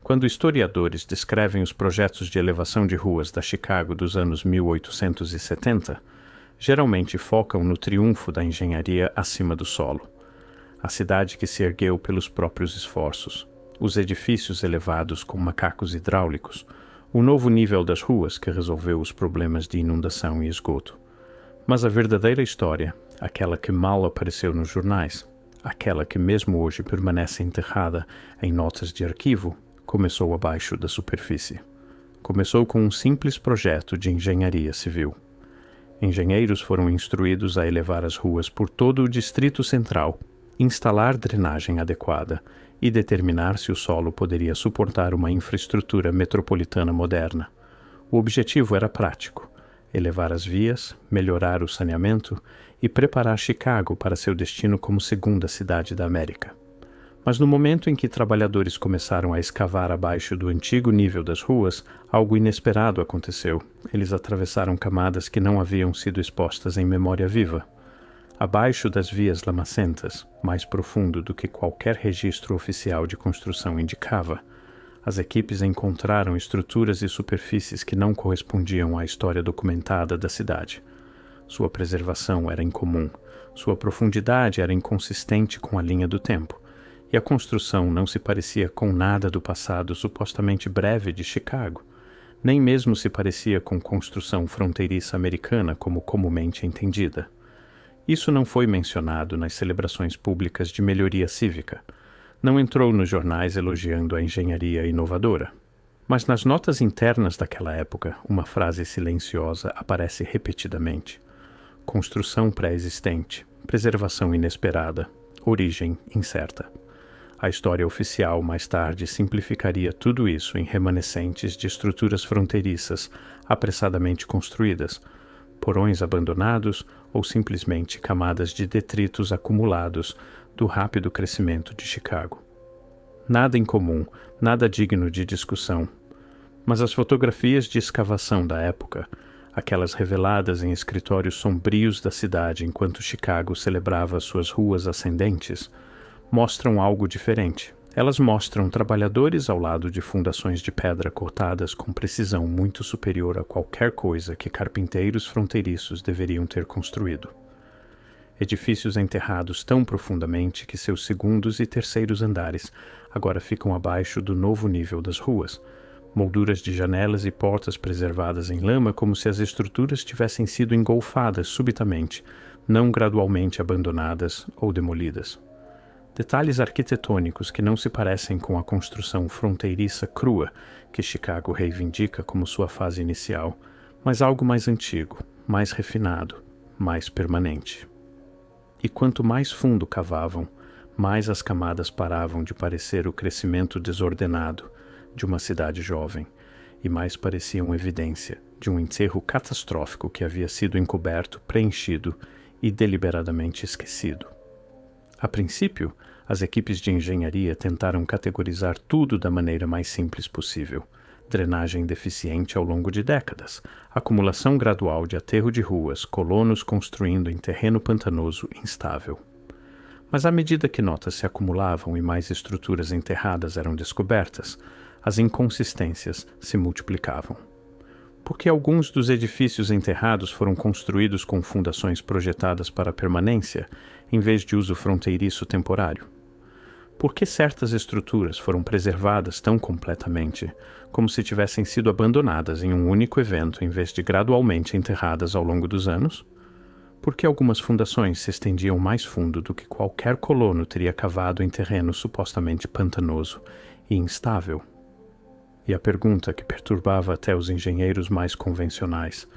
Quando historiadores descrevem os projetos de elevação de ruas da Chicago dos anos 1870, geralmente focam no triunfo da engenharia acima do solo. A cidade que se ergueu pelos próprios esforços, os edifícios elevados com macacos hidráulicos, o novo nível das ruas que resolveu os problemas de inundação e esgoto. Mas a verdadeira história, aquela que mal apareceu nos jornais, aquela que mesmo hoje permanece enterrada em notas de arquivo, começou abaixo da superfície. Começou com um simples projeto de engenharia civil. Engenheiros foram instruídos a elevar as ruas por todo o Distrito Central, instalar drenagem adequada e determinar se o solo poderia suportar uma infraestrutura metropolitana moderna. O objetivo era prático: elevar as vias, melhorar o saneamento e preparar Chicago para seu destino como segunda cidade da América. Mas no momento em que trabalhadores começaram a escavar abaixo do antigo nível das ruas, algo inesperado aconteceu. Eles atravessaram camadas que não haviam sido expostas em memória viva. Abaixo das vias lamacentas, mais profundo do que qualquer registro oficial de construção indicava, as equipes encontraram estruturas e superfícies que não correspondiam à história documentada da cidade. Sua preservação era incomum, sua profundidade era inconsistente com a linha do tempo, e a construção não se parecia com nada do passado supostamente breve de Chicago, nem mesmo se parecia com construção fronteiriça americana como comumente entendida. Isso não foi mencionado nas celebrações públicas de melhoria cívica, não entrou nos jornais elogiando a engenharia inovadora. Mas nas notas internas daquela época, uma frase silenciosa aparece repetidamente: construção pré-existente, preservação inesperada, origem incerta. A história oficial mais tarde simplificaria tudo isso em remanescentes de estruturas fronteiriças apressadamente construídas, porões abandonados ou simplesmente camadas de detritos acumulados do rápido crescimento de Chicago. Nada incomum, nada digno de discussão. Mas as fotografias de escavação da época, aquelas reveladas em escritórios sombrios da cidade enquanto Chicago celebrava suas ruas ascendentes, mostram algo diferente. Elas mostram trabalhadores ao lado de fundações de pedra cortadas com precisão muito superior a qualquer coisa que carpinteiros fronteiriços deveriam ter construído. Edifícios enterrados tão profundamente que seus segundos e terceiros andares agora ficam abaixo do novo nível das ruas, molduras de janelas e portas preservadas em lama como se as estruturas tivessem sido engolfadas subitamente, não gradualmente abandonadas ou demolidas. Detalhes arquitetônicos que não se parecem com a construção fronteiriça crua que Chicago reivindica como sua fase inicial, mas algo mais antigo, mais refinado, mais permanente. E quanto mais fundo cavavam, mais as camadas paravam de parecer o crescimento desordenado de uma cidade jovem, e mais pareciam evidência de um enterro catastrófico que havia sido encoberto, preenchido e deliberadamente esquecido. A princípio, as equipes de engenharia tentaram categorizar tudo da maneira mais simples possível. Drenagem deficiente ao longo de décadas, acumulação gradual de aterro de ruas, colonos construindo em terreno pantanoso instável. Mas à medida que notas se acumulavam e mais estruturas enterradas eram descobertas, as inconsistências se multiplicavam. Porque alguns dos edifícios enterrados foram construídos com fundações projetadas para permanência, em vez de uso fronteiriço temporário? Por que certas estruturas foram preservadas tão completamente, como se tivessem sido abandonadas em um único evento em vez de gradualmente enterradas ao longo dos anos? Por que algumas fundações se estendiam mais fundo do que qualquer colono teria cavado em terreno supostamente pantanoso e instável? E a pergunta que perturbava até os engenheiros mais convencionais: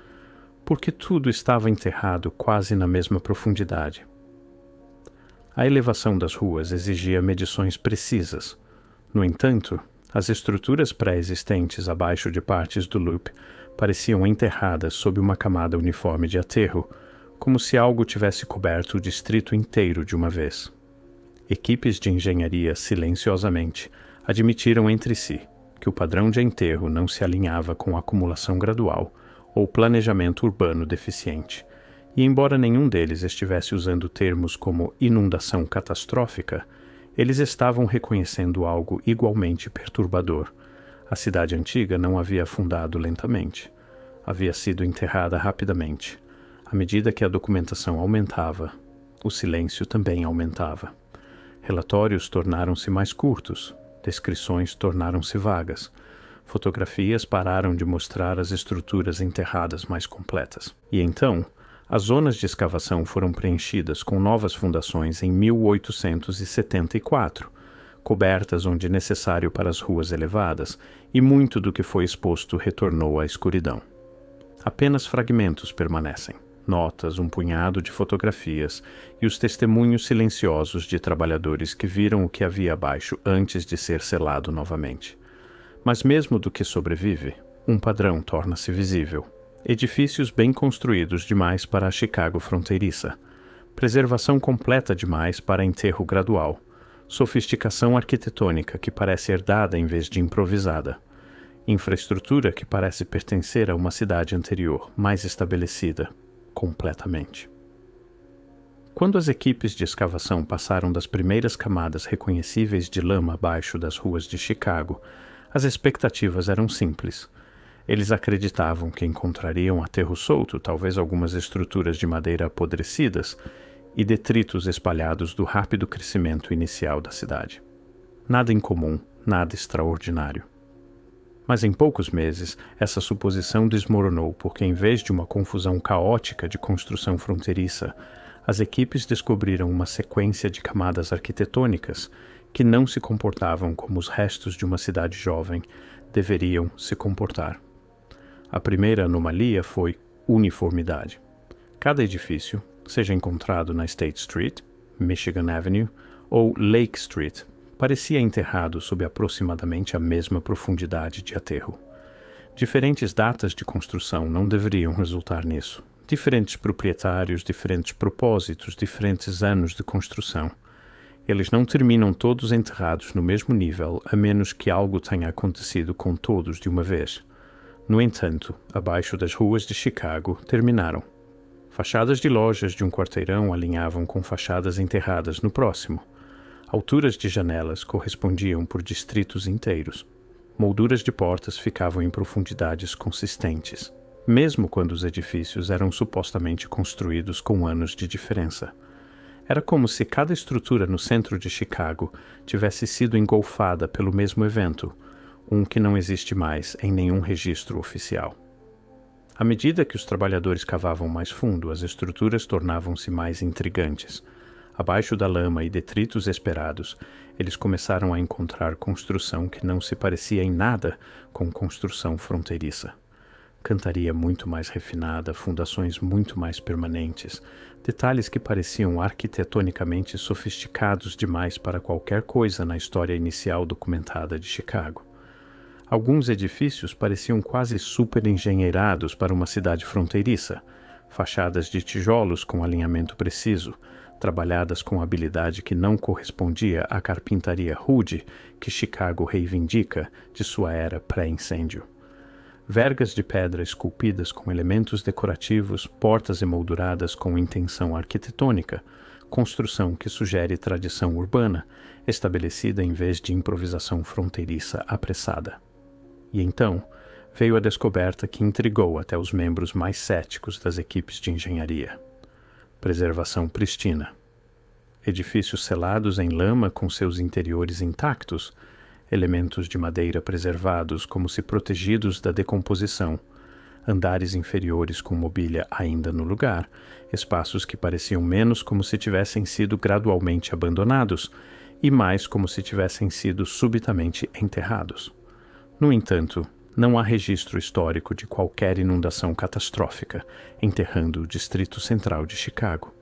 por que tudo estava enterrado quase na mesma profundidade? A elevação das ruas exigia medições precisas. No entanto, as estruturas pré-existentes abaixo de partes do loop pareciam enterradas sob uma camada uniforme de aterro, como se algo tivesse coberto o distrito inteiro de uma vez. Equipes de engenharia silenciosamente admitiram entre si que o padrão de enterro não se alinhava com a acumulação gradual ou planejamento urbano deficiente, e embora nenhum deles estivesse usando termos como inundação catastrófica, eles estavam reconhecendo algo igualmente perturbador A cidade antiga não havia afundado lentamente. Havia sido enterrada rapidamente. À medida que a documentação aumentava, o silêncio também aumentava. Relatórios tornaram-se mais curtos, descrições tornaram-se vagas. Fotografias pararam de mostrar as estruturas enterradas mais completas. E então, as zonas de escavação foram preenchidas com novas fundações em 1874, cobertas onde necessário para as ruas elevadas, e muito do que foi exposto retornou à escuridão. Apenas fragmentos permanecem, notas, um punhado de fotografias e os testemunhos silenciosos de trabalhadores que viram o que havia abaixo antes de ser selado novamente. Mas mesmo do que sobrevive, um padrão torna-se visível. Edifícios bem construídos demais para a Chicago fronteiriça. Preservação completa demais para enterro gradual. Sofisticação arquitetônica que parece herdada em vez de improvisada. Infraestrutura que parece pertencer a uma cidade anterior, mais estabelecida, completamente. Quando as equipes de escavação passaram das primeiras camadas reconhecíveis de lama abaixo das ruas de Chicago, as expectativas eram simples. Eles acreditavam que encontrariam aterro solto, talvez algumas estruturas de madeira apodrecidas e detritos espalhados do rápido crescimento inicial da cidade. Nada incomum, nada extraordinário. Mas em poucos meses, essa suposição desmoronou porque, em vez de uma confusão caótica de construção fronteiriça, as equipes descobriram uma sequência de camadas arquitetônicas que não se comportavam como os restos de uma cidade jovem deveriam se comportar. A primeira anomalia foi uniformidade. Cada edifício, seja encontrado na State Street, Michigan Avenue ou Lake Street, parecia enterrado sob aproximadamente a mesma profundidade de aterro. Diferentes datas de construção não deveriam resultar nisso. Diferentes proprietários, diferentes propósitos, diferentes anos de construção. Eles não terminam todos enterrados no mesmo nível, a menos que algo tenha acontecido com todos de uma vez. No entanto, abaixo das ruas de Chicago, terminaram. Fachadas de lojas de um quarteirão alinhavam com fachadas enterradas no próximo. Alturas de janelas correspondiam por distritos inteiros. Molduras de portas ficavam em profundidades consistentes, mesmo quando os edifícios eram supostamente construídos com anos de diferença. Era como se cada estrutura no centro de Chicago tivesse sido engolfada pelo mesmo evento, um que não existe mais em nenhum registro oficial. À medida que os trabalhadores cavavam mais fundo, as estruturas tornavam-se mais intrigantes. Abaixo da lama e detritos esperados, eles começaram a encontrar construção que não se parecia em nada com construção fronteiriça. Cantaria muito mais refinada, fundações muito mais permanentes, detalhes que pareciam arquitetonicamente sofisticados demais para qualquer coisa na história inicial documentada de Chicago. Alguns edifícios pareciam quase super-engenheirados para uma cidade fronteiriça, fachadas de tijolos com alinhamento preciso, trabalhadas com habilidade que não correspondia à carpintaria rude que Chicago reivindica de sua era pré-incêndio. Vergas de pedra esculpidas com elementos decorativos, portas emolduradas com intenção arquitetônica, construção que sugere tradição urbana, estabelecida em vez de improvisação fronteiriça apressada. E então veio a descoberta que intrigou até os membros mais céticos das equipes de engenharia. Preservação pristina. Edifícios selados em lama com seus interiores intactos, elementos de madeira preservados como se protegidos da decomposição, andares inferiores com mobília ainda no lugar, espaços que pareciam menos como se tivessem sido gradualmente abandonados e mais como se tivessem sido subitamente enterrados. No entanto, não há registro histórico de qualquer inundação catastrófica enterrando o Distrito Central de Chicago.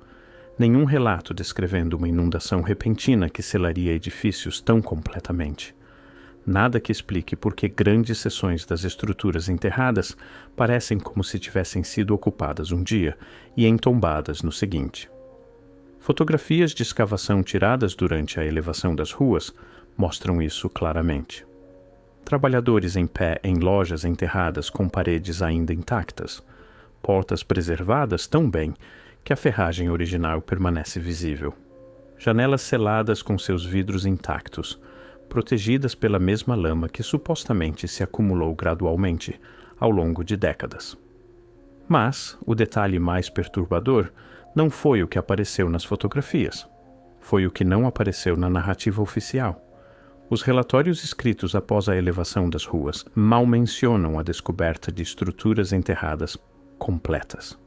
Nenhum relato descrevendo uma inundação repentina que selaria edifícios tão completamente. Nada que explique por que grandes seções das estruturas enterradas parecem como se tivessem sido ocupadas um dia e entombadas no seguinte. Fotografias de escavação tiradas durante a elevação das ruas mostram isso claramente. Trabalhadores em pé em lojas enterradas com paredes ainda intactas, portas preservadas tão bem que a ferragem original permanece visível. Janelas seladas com seus vidros intactos, protegidas pela mesma lama que supostamente se acumulou gradualmente ao longo de décadas. Mas o detalhe mais perturbador não foi o que apareceu nas fotografias. Foi o que não apareceu na narrativa oficial. Os relatórios escritos após a elevação das ruas mal mencionam a descoberta de estruturas enterradas completas.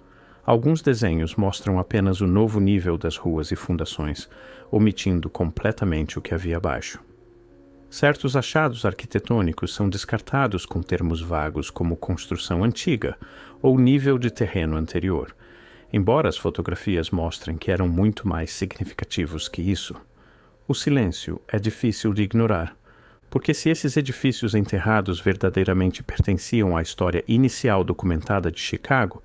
Alguns desenhos mostram apenas o novo nível das ruas e fundações, omitindo completamente o que havia abaixo. Certos achados arquitetônicos são descartados com termos vagos como construção antiga ou nível de terreno anterior, embora as fotografias mostrem que eram muito mais significativos que isso. O silêncio é difícil de ignorar, porque se esses edifícios enterrados verdadeiramente pertenciam à história inicial documentada de Chicago,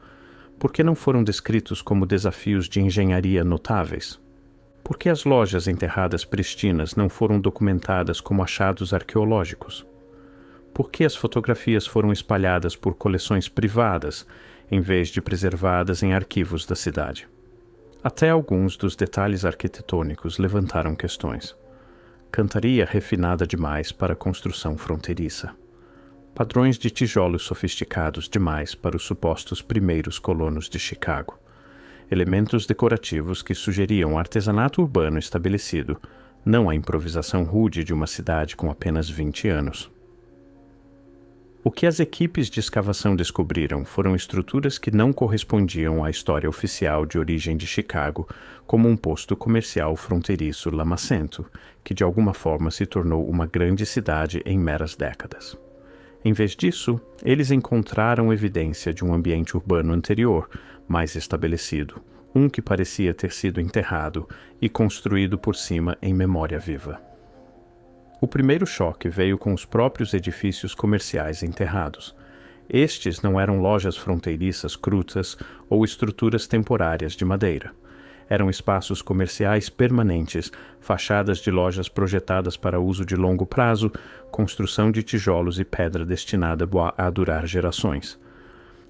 por que não foram descritos como desafios de engenharia notáveis? Por que as lojas enterradas pristinas não foram documentadas como achados arqueológicos? Por que as fotografias foram espalhadas por coleções privadas, em vez de preservadas em arquivos da cidade? Até alguns dos detalhes arquitetônicos levantaram questões. Cantaria refinada demais para construção fronteiriça. Padrões de tijolos sofisticados demais para os supostos primeiros colonos de Chicago. Elementos decorativos que sugeriam artesanato urbano estabelecido, não a improvisação rude de uma cidade com apenas 20 anos. O que as equipes de escavação descobriram foram estruturas que não correspondiam à história oficial de origem de Chicago, como um posto comercial fronteiriço lamacento, que de alguma forma se tornou uma grande cidade em meras décadas. Em vez disso, eles encontraram evidência de um ambiente urbano anterior, mais estabelecido, um que parecia ter sido enterrado e construído por cima em memória viva. O primeiro choque veio com os próprios edifícios comerciais enterrados. Estes não eram lojas fronteiriças crutas ou estruturas temporárias de madeira. Eram espaços comerciais permanentes, fachadas de lojas projetadas para uso de longo prazo, construção de tijolos e pedra destinada a durar gerações.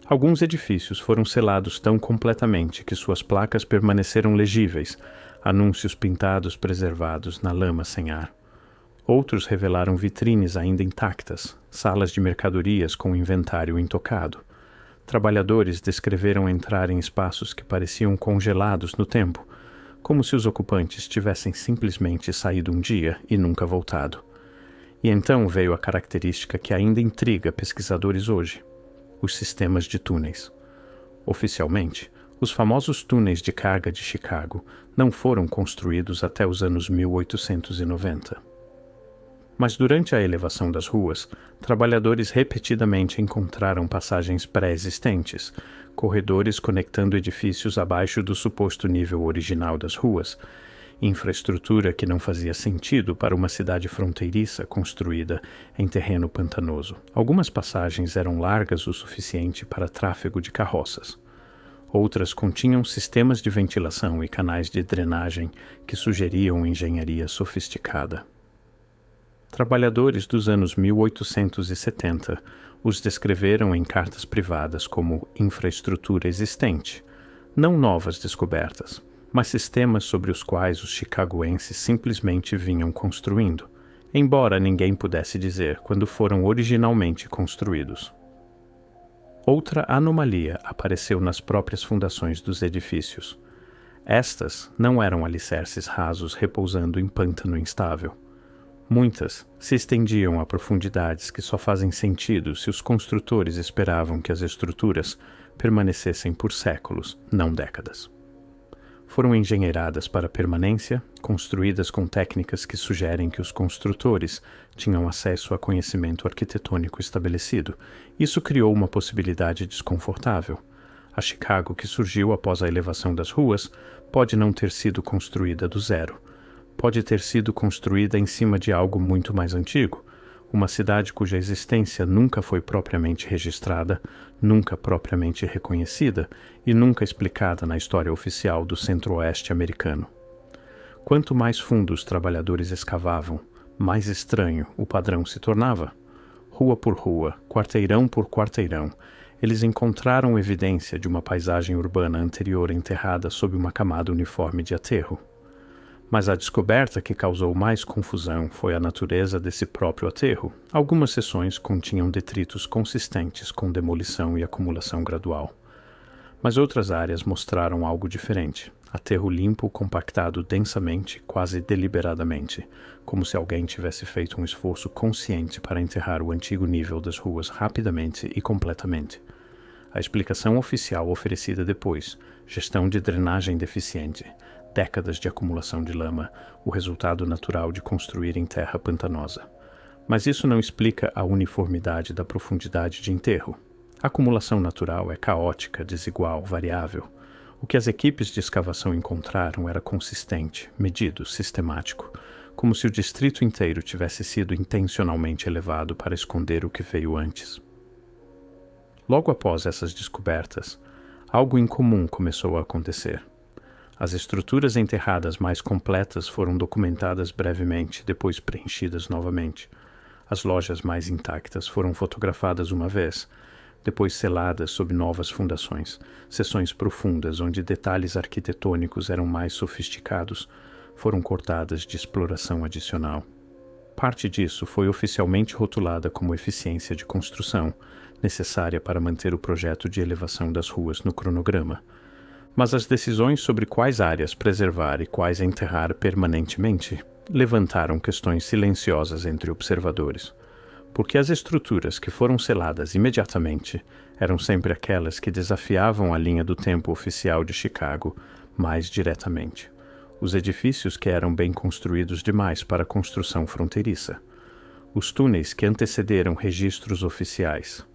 Alguns edifícios foram selados tão completamente que suas placas permaneceram legíveis, anúncios pintados preservados na lama sem ar. Outros revelaram vitrines ainda intactas, salas de mercadorias com inventário intocado. Trabalhadores descreveram entrar em espaços que pareciam congelados no tempo, como se os ocupantes tivessem simplesmente saído um dia e nunca voltado. E então veio a característica que ainda intriga pesquisadores hoje: os sistemas de túneis. Oficialmente, os famosos túneis de carga de Chicago não foram construídos até os anos 1890. Mas durante a elevação das ruas, trabalhadores repetidamente encontraram passagens pré-existentes, corredores conectando edifícios abaixo do suposto nível original das ruas, infraestrutura que não fazia sentido para uma cidade fronteiriça construída em terreno pantanoso. Algumas passagens eram largas o suficiente para tráfego de carroças. Outras continham sistemas de ventilação e canais de drenagem que sugeriam engenharia sofisticada. Trabalhadores dos anos 1870 os descreveram em cartas privadas como infraestrutura existente, não novas descobertas, mas sistemas sobre os quais os chicagoenses simplesmente vinham construindo, embora ninguém pudesse dizer quando foram originalmente construídos. Outra anomalia apareceu nas próprias fundações dos edifícios. Estas não eram alicerces rasos repousando em pântano instável. Muitas se estendiam a profundidades que só fazem sentido se os construtores esperavam que as estruturas permanecessem por séculos, não décadas. Foram engenheiradas para permanência, construídas com técnicas que sugerem que os construtores tinham acesso a conhecimento arquitetônico estabelecido. Isso criou uma possibilidade desconfortável. A Chicago que surgiu após a elevação das ruas pode não ter sido construída do zero. Pode ter sido construída em cima de algo muito mais antigo, uma cidade cuja existência nunca foi propriamente registrada, nunca propriamente reconhecida e nunca explicada na história oficial do centro-oeste americano. Quanto mais fundo os trabalhadores escavavam, mais estranho o padrão se tornava. Rua por rua, quarteirão por quarteirão, eles encontraram evidência de uma paisagem urbana anterior enterrada sob uma camada uniforme de aterro. Mas a descoberta que causou mais confusão foi a natureza desse próprio aterro. Algumas seções continham detritos consistentes com demolição e acumulação gradual. Mas outras áreas mostraram algo diferente. Aterro limpo, compactado densamente, quase deliberadamente, como se alguém tivesse feito um esforço consciente para enterrar o antigo nível das ruas rapidamente e completamente. A explicação oficial oferecida depois: gestão de drenagem deficiente, décadas de acumulação de lama, o resultado natural de construir em terra pantanosa. Mas isso não explica a uniformidade da profundidade de enterro. A acumulação natural é caótica, desigual, variável. O que as equipes de escavação encontraram era consistente, medido, sistemático, como se o distrito inteiro tivesse sido intencionalmente elevado para esconder o que veio antes. Logo após essas descobertas, algo incomum começou a acontecer. As estruturas enterradas mais completas foram documentadas brevemente, depois preenchidas novamente. As lojas mais intactas foram fotografadas uma vez, depois seladas sob novas fundações. Seções profundas, onde detalhes arquitetônicos eram mais sofisticados, foram cortadas de exploração adicional. Parte disso foi oficialmente rotulada como eficiência de construção, necessária para manter o projeto de elevação das ruas no cronograma. Mas as decisões sobre quais áreas preservar e quais enterrar permanentemente levantaram questões silenciosas entre observadores. Porque as estruturas que foram seladas imediatamente eram sempre aquelas que desafiavam a linha do tempo oficial de Chicago mais diretamente. Os edifícios que eram bem construídos demais para a construção fronteiriça. Os túneis que antecederam registros oficiais.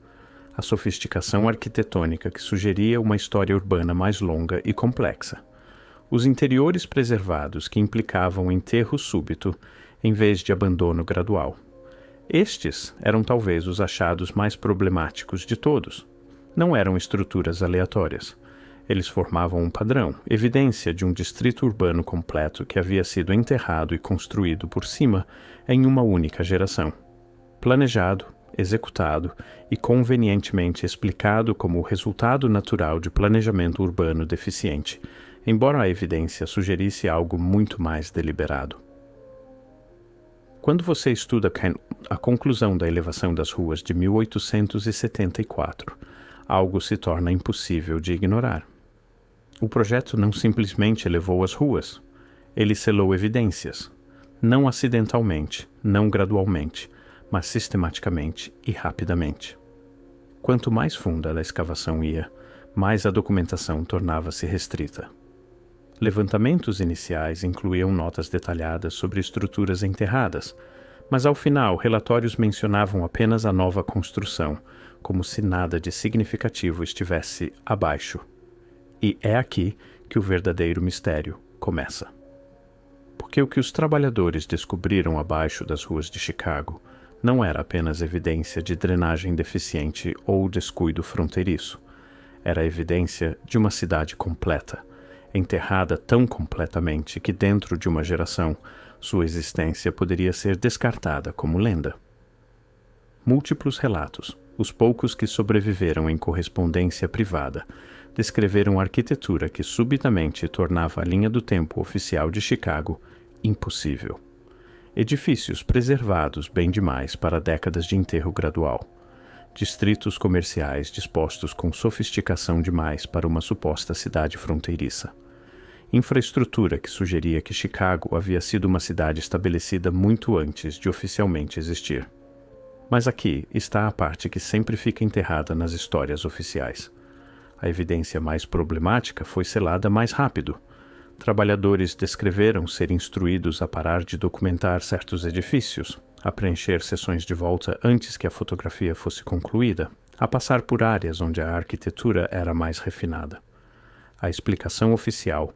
A sofisticação arquitetônica que sugeria uma história urbana mais longa e complexa. Os interiores preservados que implicavam enterro súbito em vez de abandono gradual. Estes eram talvez os achados mais problemáticos de todos. Não eram estruturas aleatórias. Eles formavam um padrão, evidência de um distrito urbano completo que havia sido enterrado e construído por cima em uma única geração. Planejado, executado e convenientemente explicado como o resultado natural de planejamento urbano deficiente, embora a evidência sugerisse algo muito mais deliberado. Quando você estuda a conclusão da elevação das ruas de 1874, algo se torna impossível de ignorar. O projeto não simplesmente elevou as ruas, ele selou evidências, não acidentalmente, não gradualmente, mas sistematicamente e rapidamente. Quanto mais funda a escavação ia, mais a documentação tornava-se restrita. Levantamentos iniciais incluíam notas detalhadas sobre estruturas enterradas, mas ao final relatórios mencionavam apenas a nova construção, como se nada de significativo estivesse abaixo. E é aqui que o verdadeiro mistério começa. Porque o que os trabalhadores descobriram abaixo das ruas de Chicago não era apenas evidência de drenagem deficiente ou descuido fronteiriço. Era evidência de uma cidade completa, enterrada tão completamente que dentro de uma geração sua existência poderia ser descartada como lenda. Múltiplos relatos, os poucos que sobreviveram em correspondência privada, descreveram arquitetura que subitamente tornava a linha do tempo oficial de Chicago impossível. Edifícios preservados bem demais para décadas de enterro gradual. Distritos comerciais dispostos com sofisticação demais para uma suposta cidade fronteiriça. Infraestrutura que sugeria que Chicago havia sido uma cidade estabelecida muito antes de oficialmente existir. Mas aqui está a parte que sempre fica enterrada nas histórias oficiais. A evidência mais problemática foi selada mais rápido. Trabalhadores descreveram ser instruídos a parar de documentar certos edifícios, a preencher sessões de volta antes que a fotografia fosse concluída, a passar por áreas onde a arquitetura era mais refinada. A explicação oficial,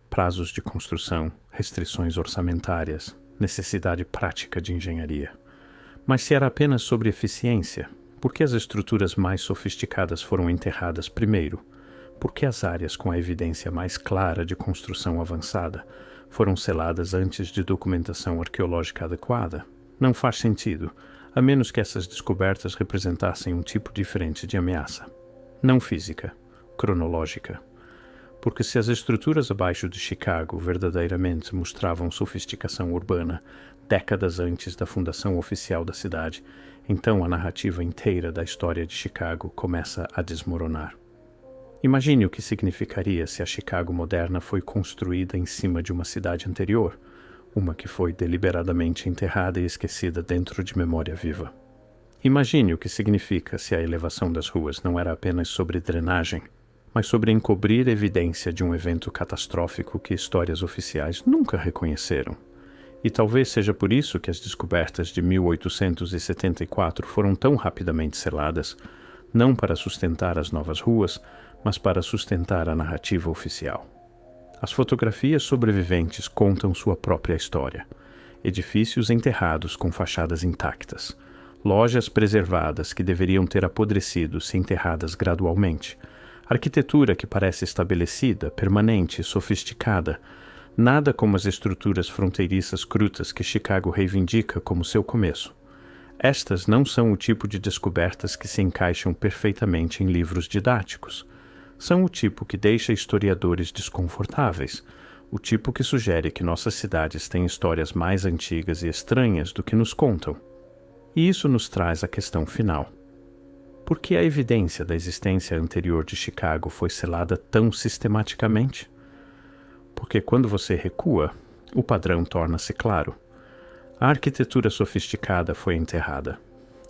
prazos de construção, restrições orçamentárias, necessidade prática de engenharia. Mas se era apenas sobre eficiência, por que as estruturas mais sofisticadas foram enterradas primeiro? Por que as áreas com a evidência mais clara de construção avançada foram seladas antes de documentação arqueológica adequada? Não faz sentido, a menos que essas descobertas representassem um tipo diferente de ameaça. Não física, cronológica. Porque se as estruturas abaixo de Chicago verdadeiramente mostravam sofisticação urbana décadas antes da fundação oficial da cidade, então a narrativa inteira da história de Chicago começa a desmoronar. Imagine o que significaria se a Chicago moderna foi construída em cima de uma cidade anterior, uma que foi deliberadamente enterrada e esquecida dentro de memória viva. Imagine o que significa se a elevação das ruas não era apenas sobre drenagem, mas sobre encobrir evidência de um evento catastrófico que histórias oficiais nunca reconheceram. E talvez seja por isso que as descobertas de 1874 foram tão rapidamente seladas, não para sustentar as novas ruas, mas para sustentar a narrativa oficial. As fotografias sobreviventes contam sua própria história. Edifícios enterrados com fachadas intactas. Lojas preservadas que deveriam ter apodrecido se enterradas gradualmente. Arquitetura que parece estabelecida, permanente, sofisticada. Nada como as estruturas fronteiriças crutas que Chicago reivindica como seu começo. Estas não são o tipo de descobertas que se encaixam perfeitamente em livros didáticos. São o tipo que deixa historiadores desconfortáveis, o tipo que sugere que nossas cidades têm histórias mais antigas e estranhas do que nos contam. E isso nos traz a questão final. Por que a evidência da existência anterior de Chicago foi selada tão sistematicamente? Porque quando você recua, o padrão torna-se claro. A arquitetura sofisticada foi enterrada.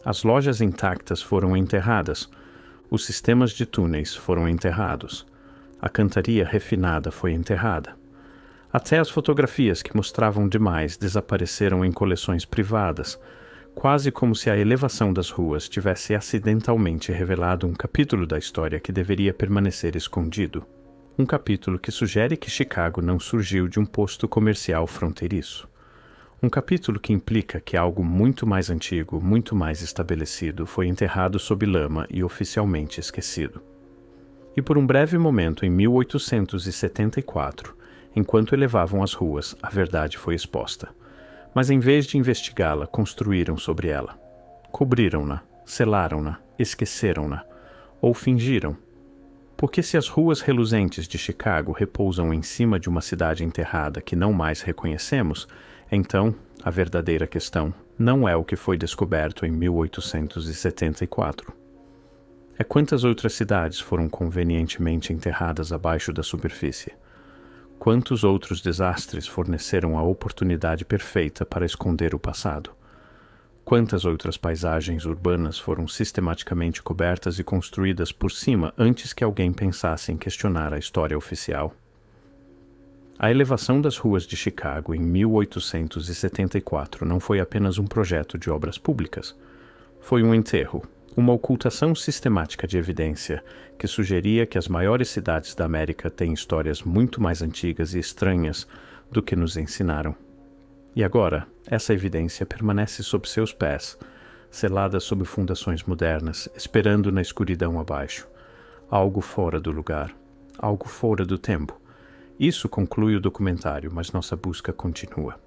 As lojas intactas foram enterradas. Os sistemas de túneis foram enterrados. A cantaria refinada foi enterrada. Até as fotografias que mostravam demais desapareceram em coleções privadas, quase como se a elevação das ruas tivesse acidentalmente revelado um capítulo da história que deveria permanecer escondido. Um capítulo que sugere que Chicago não surgiu de um posto comercial fronteiriço. Um capítulo que implica que algo muito mais antigo, muito mais estabelecido, foi enterrado sob lama e oficialmente esquecido. E por um breve momento, em 1874, enquanto elevavam as ruas, a verdade foi exposta. Mas em vez de investigá-la, construíram sobre ela. Cobriram-na, selaram-na, esqueceram-na, ou fingiram. Porque se as ruas reluzentes de Chicago repousam em cima de uma cidade enterrada que não mais reconhecemos, então, a verdadeira questão não é o que foi descoberto em 1874. É quantas outras cidades foram convenientemente enterradas abaixo da superfície. Quantos outros desastres forneceram a oportunidade perfeita para esconder o passado. Quantas outras paisagens urbanas foram sistematicamente cobertas e construídas por cima antes que alguém pensasse em questionar a história oficial. A elevação das ruas de Chicago em 1874 não foi apenas um projeto de obras públicas. Foi um enterro, uma ocultação sistemática de evidência que sugeria que as maiores cidades da América têm histórias muito mais antigas e estranhas do que nos ensinaram. E agora, essa evidência permanece sob seus pés, selada sob fundações modernas, esperando na escuridão abaixo. Algo fora do lugar, algo fora do tempo. Isso conclui o documentário, mas nossa busca continua.